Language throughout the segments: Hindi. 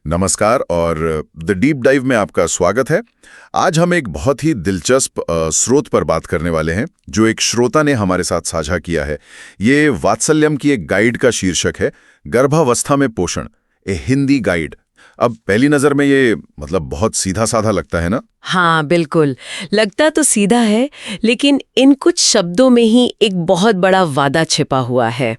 नमस्कार और द डीप डाइव में आपका स्वागत है। आज हम एक बहुत ही दिलचस्प स्रोत पर बात करने वाले हैं जो एक श्रोता ने हमारे साथ साझा किया है। ये वात्सल्यम की एक गाइड का शीर्षक है, गर्भावस्था में पोषण, ए हिंदी गाइड। अब पहली नजर में ये बहुत सीधा साधा लगता है ना? हाँ बिल्कुल, लगता तो सीधा है, लेकिन इन कुछ शब्दों में ही एक बहुत बड़ा वादा छिपा हुआ है।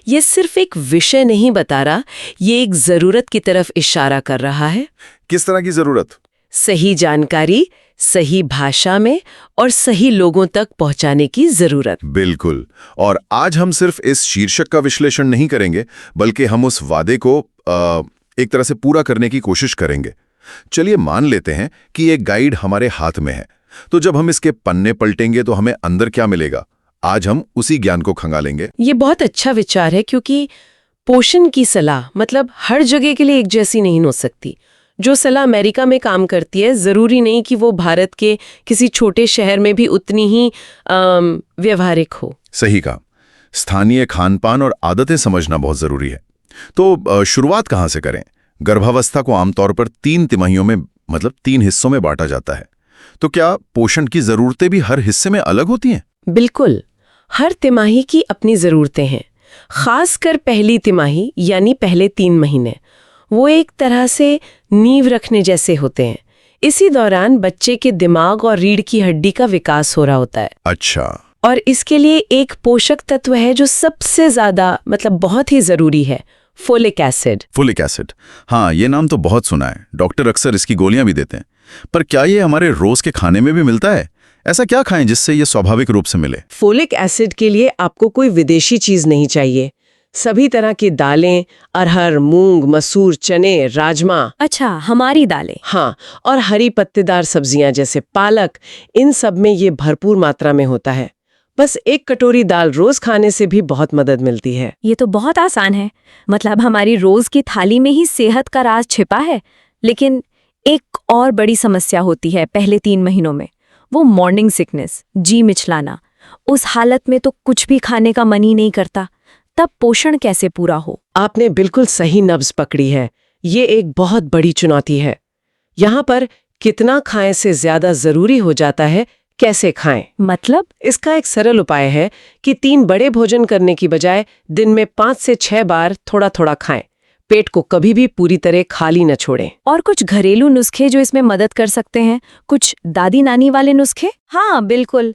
ये सिर्फ एक विषय नहीं बता रहा, ये एक जरूरत की तरफ इशारा कर रहा है। किस तरह की जरूरत? सही जानकारी, सही भाषा में और सही लोगों तक पहुंचाने की जरूरत। बिल्कुल। और आज हम सिर्फ इस शीर्षक का विश्लेषण नहीं करेंगे, बल्कि हम उस वादे को एक तरह से पूरा करने की कोशिश करेंगे। चलिए मान लेते हैं कि ये गाइड हमारे हाथ में है, तो जब हम इसके पन्ने पलटेंगे तो हमें अंदर क्या मिलेगा? आज हम उसी ज्ञान को खंगालेंगे। ये बहुत अच्छा विचार है, क्योंकि पोषण की सलाह हर जगह के लिए एक जैसी नहीं हो सकती। जो सलाह अमेरिका में काम करती है, जरूरी नहीं कि वो भारत के किसी छोटे शहर में भी उतनी ही व्यवहारिक हो। सही कहा। स्थानीय खानपान और आदतें समझना बहुत जरूरी है। तो शुरुआत कहाँ से करें? गर्भावस्था को आमतौर पर 3 तिमाहियों में 3 हिस्सों में बांटा जाता है। तो क्या पोषण की जरूरतें भी हर हिस्से में अलग होती हैं? बिल्कुल, हर तिमाही की अपनी जरूरतें हैं। खासकर पहली तिमाही यानी पहले 3 महीने, वो एक तरह से नींव रखने जैसे होते हैं। इसी दौरान बच्चे के दिमाग और रीढ़ की हड्डी का विकास हो रहा होता है। अच्छा। और इसके लिए एक पोषक तत्व है जो सबसे ज्यादा बहुत ही जरूरी है, फोलिक एसिड। फोलिक एसिड, हाँ, ये नाम तो बहुत सुना है। डॉक्टर अक्सर इसकी गोलियां भी देते हैं। पर क्या ये हमारे रोज के खाने में भी मिलता है? ऐसा क्या खाएं जिससे ये स्वाभाविक रूप से मिले? फोलिक एसिड के लिए आपको कोई विदेशी चीज नहीं चाहिए। सभी तरह की दालें, अरहर, मूंग, मसूर, चने, राजमा। अच्छा, हमारी दालें। हाँ, और हरी पत्तेदार सब्जियां जैसे पालक, इन सब में ये भरपूर मात्रा में होता है। बस 1 कटोरी दाल रोज खाने से भी बहुत मदद मिलती है। ये तो बहुत आसान है। हमारी रोज की थाली में ही सेहत का राज छिपा है। लेकिन एक और बड़ी समस्या होती है पहले 3 महीनों में, वो मॉर्निंग सिकनेस, जी मिचलाना। उस हालत में तो कुछ भी खाने का मन ही नहीं करता। तब पोषण कैसे पूरा हो? आपने बिल्कुल सही नब्ज पकड़ी है। ये एक बहुत बड़ी चुनौती है। यहाँ पर कितना खाएं से ज्यादा जरूरी हो जाता है कैसे खाएं। इसका एक सरल उपाय है कि 3 बड़े भोजन करने की बजाय दिन में 5 से 6 बार थोड़ा थोड़ा खाएं। पेट को कभी भी पूरी तरह खाली न छोड़ें। और कुछ घरेलू नुस्खे जो इसमें मदद कर सकते हैं? कुछ दादी नानी वाले नुस्खे? हाँ बिल्कुल,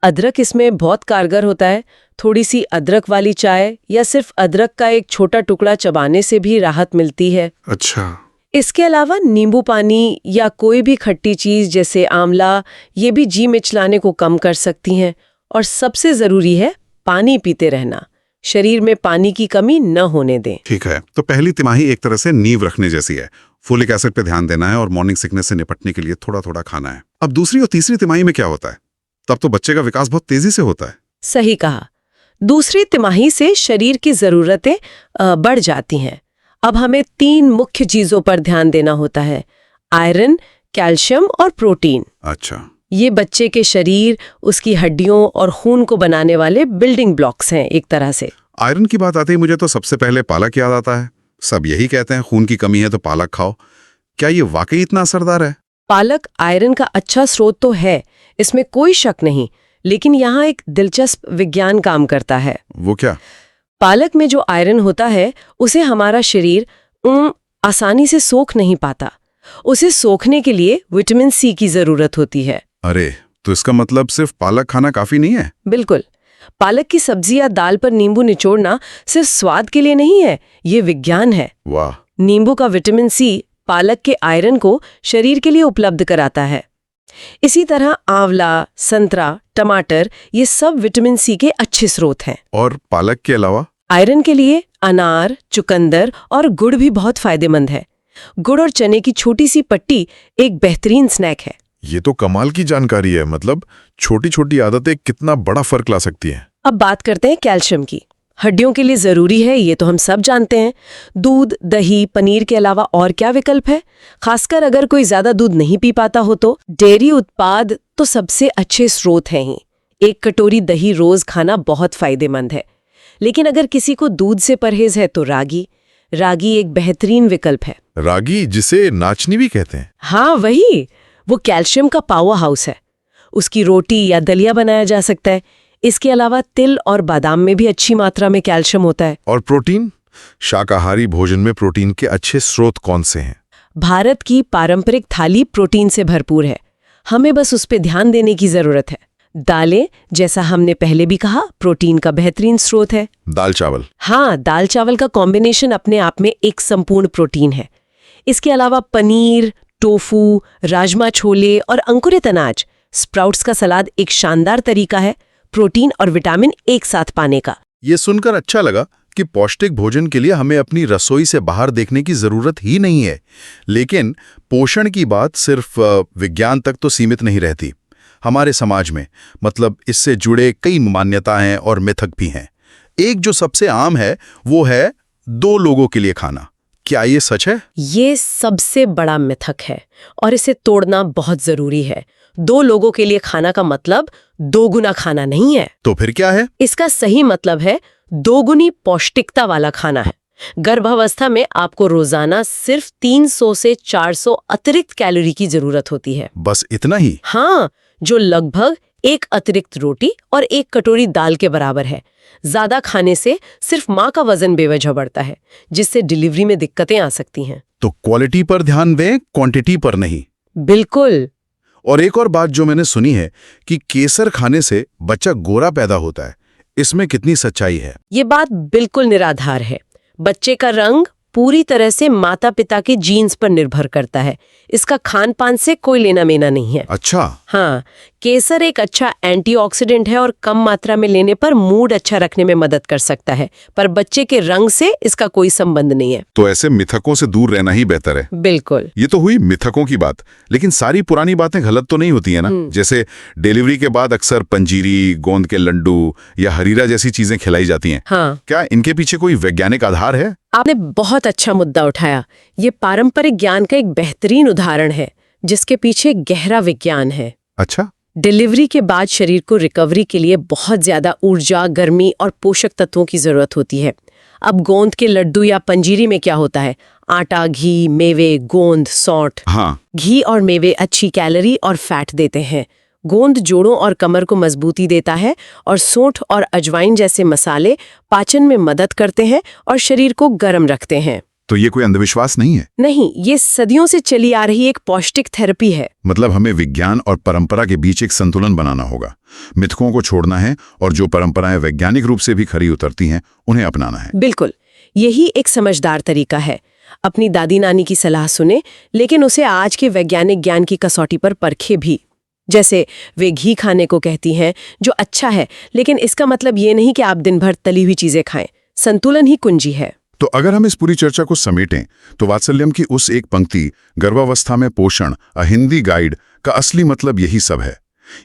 अदरक इसमें बहुत कारगर होता है। थोड़ी सी अदरक वाली चाय या सिर्फ अदरक का एक छोटा टुकड़ा चबाने से भी राहत मिलती है। अच्छा। इसके अलावा नींबू पानी या कोई भी खट्टी चीज जैसे आंवला, ये भी जी मिचलाने को कम कर सकती हैं। और सबसे जरूरी है पानी पीते रहना। शरीर में पानी की कमी न होने दें। ठीक है, तो पहली तिमाही एक तरह से नींव रखने जैसी है। फोलिक एसिड पे ध्यान देना है और मॉर्निंग सिकनेस से निपटने के लिए थोड़ा थोड़ा खाना है। अब दूसरी और तीसरी तिमाही में क्या होता है? तब तो बच्चे का विकास बहुत तेजी से होता है। सही कहा। दूसरी तिमाही से शरीर की जरूरतें बढ़ जाती हैं। अब हमें 3 मुख्य चीजों पर ध्यान देना होता है: आयरन, कैल्शियम और प्रोटीन। अच्छा। ये बच्चे के शरीर, उसकी हड्डियों और खून को बनाने वाले बिल्डिंग ब्लॉक्स हैं एक तरह से। आयरन की बात आती है मुझे तो सबसे पहले पालक याद आता है। सब यही कहते हैं खून की कमी है तो पालक खाओ। क्या ये वाकई इतना असरदार है? पालक आयरन का अच्छा स्रोत तो है, इसमें कोई शक नहीं। लेकिन यहाँ एक दिलचस्प विज्ञान काम करता है। वो क्या? पालक में जो आयरन होता है उसे हमारा शरीर आसानी से सोख नहीं पाता। उसे सोखने के लिए विटामिन सी की जरूरत होती है। अरे, तो इसका मतलब सिर्फ पालक खाना काफी नहीं है? बिल्कुल। पालक की सब्जी या दाल पर नींबू निचोड़ना सिर्फ स्वाद के लिए नहीं है, ये विज्ञान है। वाह। नींबू का विटामिन सी पालक के आयरन को शरीर के लिए उपलब्ध कराता है। इसी तरह आंवला, संतरा, टमाटर, ये सब विटामिन सी के अच्छे स्रोत हैं। और पालक के अलावा? आयरन के लिए अनार, चुकंदर और गुड़ भी बहुत फायदेमंद है। गुड़ और चने की छोटी सी पट्टी एक बेहतरीन स्नैक है। ये तो कमाल की जानकारी है। छोटी छोटी आदतें कितना बड़ा फर्क ला सकती हैं। अब बात करते हैं कैल्शियम की। हड्डियों के लिए जरूरी है, ये तो हम सब जानते हैं। दूध, दही, पनीर के अलावा और क्या विकल्प है? खासकर अगर कोई ज्यादा दूध नहीं पी पाता हो तो डेयरी उत्पाद तो सबसे अच्छे स्रोत हैं ही। 1 कटोरी दही रोज खाना बहुत फायदेमंद है। लेकिन अगर किसी को दूध से परहेज है तो रागी, रागी एक बेहतरीन विकल्प है। रागी, जिसे नाचनी भी कहते हैं। हाँ वही, वो कैल्शियम का पावर हाउस है। उसकी रोटी या दलिया बनाया जा सकता है। इसके अलावा तिल और बादाम में भी अच्छी मात्रा में कैल्शियम होता है। और प्रोटीन? शाकाहारी भोजन में प्रोटीन के अच्छे स्रोत कौन से हैं? भारत की पारंपरिक थाली प्रोटीन से भरपूर है। हमें बस उस पर ध्यान देने की जरूरत है। दालें, जैसा हमने पहले भी कहा, प्रोटीन का बेहतरीन स्रोत है। दाल चावल? हाँ, दाल चावल का कॉम्बिनेशन अपने आप में एक संपूर्ण प्रोटीन है। इसके अलावा पनीर, टोफू, राजमा छोले और अंकुरित अनाज, स्प्राउट्स का सलाद एक शानदार तरीका है प्रोटीन और विटामिन एक साथ पाने का। ये सुनकर अच्छा लगा कि पौष्टिक भोजन के लिए हमें अपनी रसोई से बाहर देखने की जरूरत ही नहीं है। लेकिन पोषण की बात सिर्फ विज्ञान तक तो सीमित नहीं रहती। हमारे समाज में, मतलब इससे जुड़े कई मान्यताएं और मिथक भी हैं। एक जो सबसे आम है वो है 2 लोगों के लिए खाना। क्या ये सच है? ये सबसे बड़ा मिथक है और इसे तोड़ना बहुत जरूरी है। 2 लोगों के लिए खाना का मतलब 2 गुना खाना नहीं है। तो फिर क्या है? इसका सही मतलब है 2 गुनी पौष्टिकता वाला खाना है। गर्भावस्था में आपको रोजाना सिर्फ 300 से 400 अतिरिक्त कैलोरी की जरूरत होती है। बस इतना ही? हाँ, जो लगभग 1 अतिरिक्त रोटी और 1 कटोरी दाल के बराबर है। ज्यादा खाने से सिर्फ माँ का वजन बेवजह बढ़ता है, जिससे डिलीवरी में दिक्कतें आ सकती हैं। तो क्वालिटी पर ध्यान दें, क्वांटिटी पर नहीं। बिल्कुल। और एक और बात जो मैंने सुनी है कि केसर खाने से बच्चा गोरा पैदा होता है। इसमें कितनी सच्चाई है? ये बात बिल्कुल निराधार है। बच्चे का रंग पूरी तरह से माता पिता के जीन्स पर निर्भर करता है। इसका खान पान से कोई लेना मेना नहीं है। अच्छा। हाँ, केसर एक अच्छा एंटीऑक्सीडेंट है और कम मात्रा में लेने पर मूड अच्छा रखने में मदद कर सकता है, पर बच्चे के रंग से इसका कोई संबंध नहीं है। तो ऐसे मिथकों से दूर रहना ही बेहतर है। बिल्कुल। ये तो हुई मिथकों की बात, लेकिन सारी पुरानी बातें गलत तो नहीं होती है ना? जैसे डिलीवरी के बाद अक्सर पंजीरी, गोंद के लड्डू या हरीरा जैसी चीजें खिलाई जाती हैं। हाँ। क्या इनके पीछे कोई वैज्ञानिक आधार है? आपने बहुत अच्छा मुद्दा उठाया। ये पारंपरिक ज्ञान का एक बेहतरीन उदाहरण है, जिसके पीछे गहरा विज्ञान है। अच्छा। डिलीवरी के बाद शरीर को रिकवरी के लिए बहुत ज्यादा ऊर्जा, गर्मी और पोषक तत्वों की जरूरत होती है। अब गोंद के लड्डू या पंजीरी में क्या होता है? आटा, घी, मेवे, गोंद, सौंठ। हाँ। घी और मेवे अच्छी कैलोरी और फैट देते हैं। गोंद जोड़ों और कमर को मजबूती देता है और सौंठ और अजवाइन जैसे मसाले पाचन में मदद करते हैं और शरीर को गर्म रखते हैं। तो ये कोई अंधविश्वास नहीं है? नहीं, ये सदियों से चली आ रही एक पौष्टिक थेरेपी है। मतलब हमें विज्ञान और परंपरा के बीच एक संतुलन बनाना होगा। मिथकों को छोड़ना है और जो परंपराएं वैज्ञानिक रूप से भी खरी उतरती हैं, उन्हें अपनाना है। बिल्कुल, यही एक समझदार तरीका है। अपनी दादी नानी की सलाह सुने, लेकिन उसे आज के वैज्ञानिक ज्ञान की कसौटी पर परखे भी। जैसे वे घी खाने को कहती हैं, जो अच्छा है, लेकिन इसका मतलब ये नहीं कि आप दिन भर तली हुई चीजें खाएं। संतुलन ही कुंजी है। तो अगर हम इस पूरी चर्चा को समेटें, तो वात्सल्यम की उस एक पंक्ति, गर्भावस्था में पोषण, अ हिंदी गाइड, का असली मतलब यही सब है।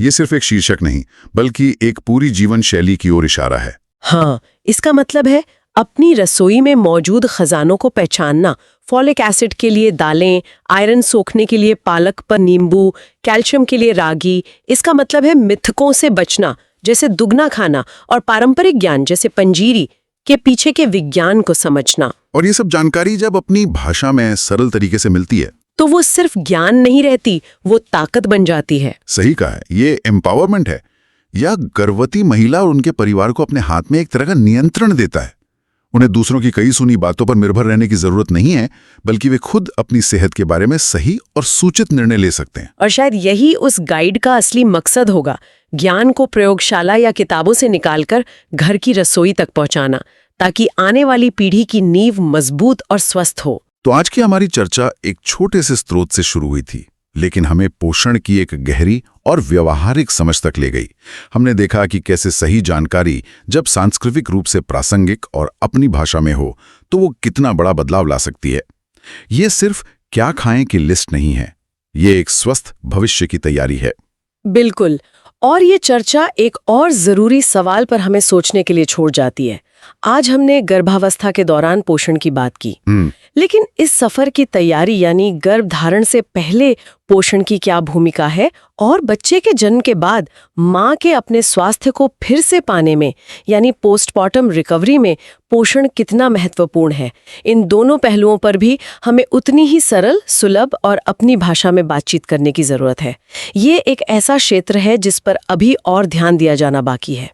ये सिर्फ एक शीर्षक नहीं, बल्कि एक पूरी जीवन शैली की ओर इशारा है। हाँ, इसका मतलब है अपनी रसोई में मौजूद खजानों को पहचानना। फॉलिक एसिड के लिए दालें, आयरन सोखने के लिए पालक पर नींबू, कैल्शियम के लिए रागी। इसका मतलब है मिथकों से बचना, जैसे दुगना खाना, और पारंपरिक ज्ञान जैसे पंजीरी के पीछे के विज्ञान को समझना। और ये सब जानकारी जब अपनी भाषा में सरल तरीके से मिलती है, तो वो सिर्फ ज्ञान नहीं रहती, वो ताकत बन जाती है। सही कहा है, ये एम्पावरमेंट है। या गर्भवती महिला और उनके परिवार को अपने हाथ में एक तरह का नियंत्रण देता है। उन्हें दूसरों की कई सुनी बातों पर निर्भर रहने की जरूरत नहीं है, बल्कि वे खुद अपनी सेहत के बारे में सही और सूचित निर्णय ले सकते हैं। और शायद यही उस गाइड का असली मकसद होगा, ज्ञान को प्रयोगशाला या किताबों से निकालकर घर की रसोई तक पहुंचाना, ताकि आने वाली पीढ़ी की नींव मजबूत और स्वस्थ हो। तो आज की हमारी चर्चा एक छोटे से स्रोत से शुरू हुई थी, लेकिन हमें पोषण की एक गहरी और व्यवहारिक समझ तक ले गई। हमने देखा कि कैसे सही जानकारी जब सांस्कृतिक रूप से प्रासंगिक और अपनी भाषा में हो, तो वो कितना बड़ा बदलाव ला सकती है। ये सिर्फ क्या खाएं की लिस्ट नहीं है, ये एक स्वस्थ भविष्य की तैयारी है। बिल्कुल। और ये चर्चा एक और जरूरी सवाल पर हमें सोचने के लिए छोड़ जाती है। आज हमने गर्भावस्था के दौरान पोषण की बात की, लेकिन इस सफर की तैयारी यानी गर्भधारण से पहले पोषण की क्या भूमिका है और बच्चे के जन्म के बाद माँ के अपने स्वास्थ्य को फिर से पाने में यानी पोस्टमार्टम रिकवरी में पोषण कितना महत्वपूर्ण है। इन दोनों पहलुओं पर भी हमें उतनी ही सरल, सुलभ और अपनी भाषा में बातचीत करने की जरूरत है। ये एक ऐसा क्षेत्र है जिस पर अभी और ध्यान दिया जाना बाकी है।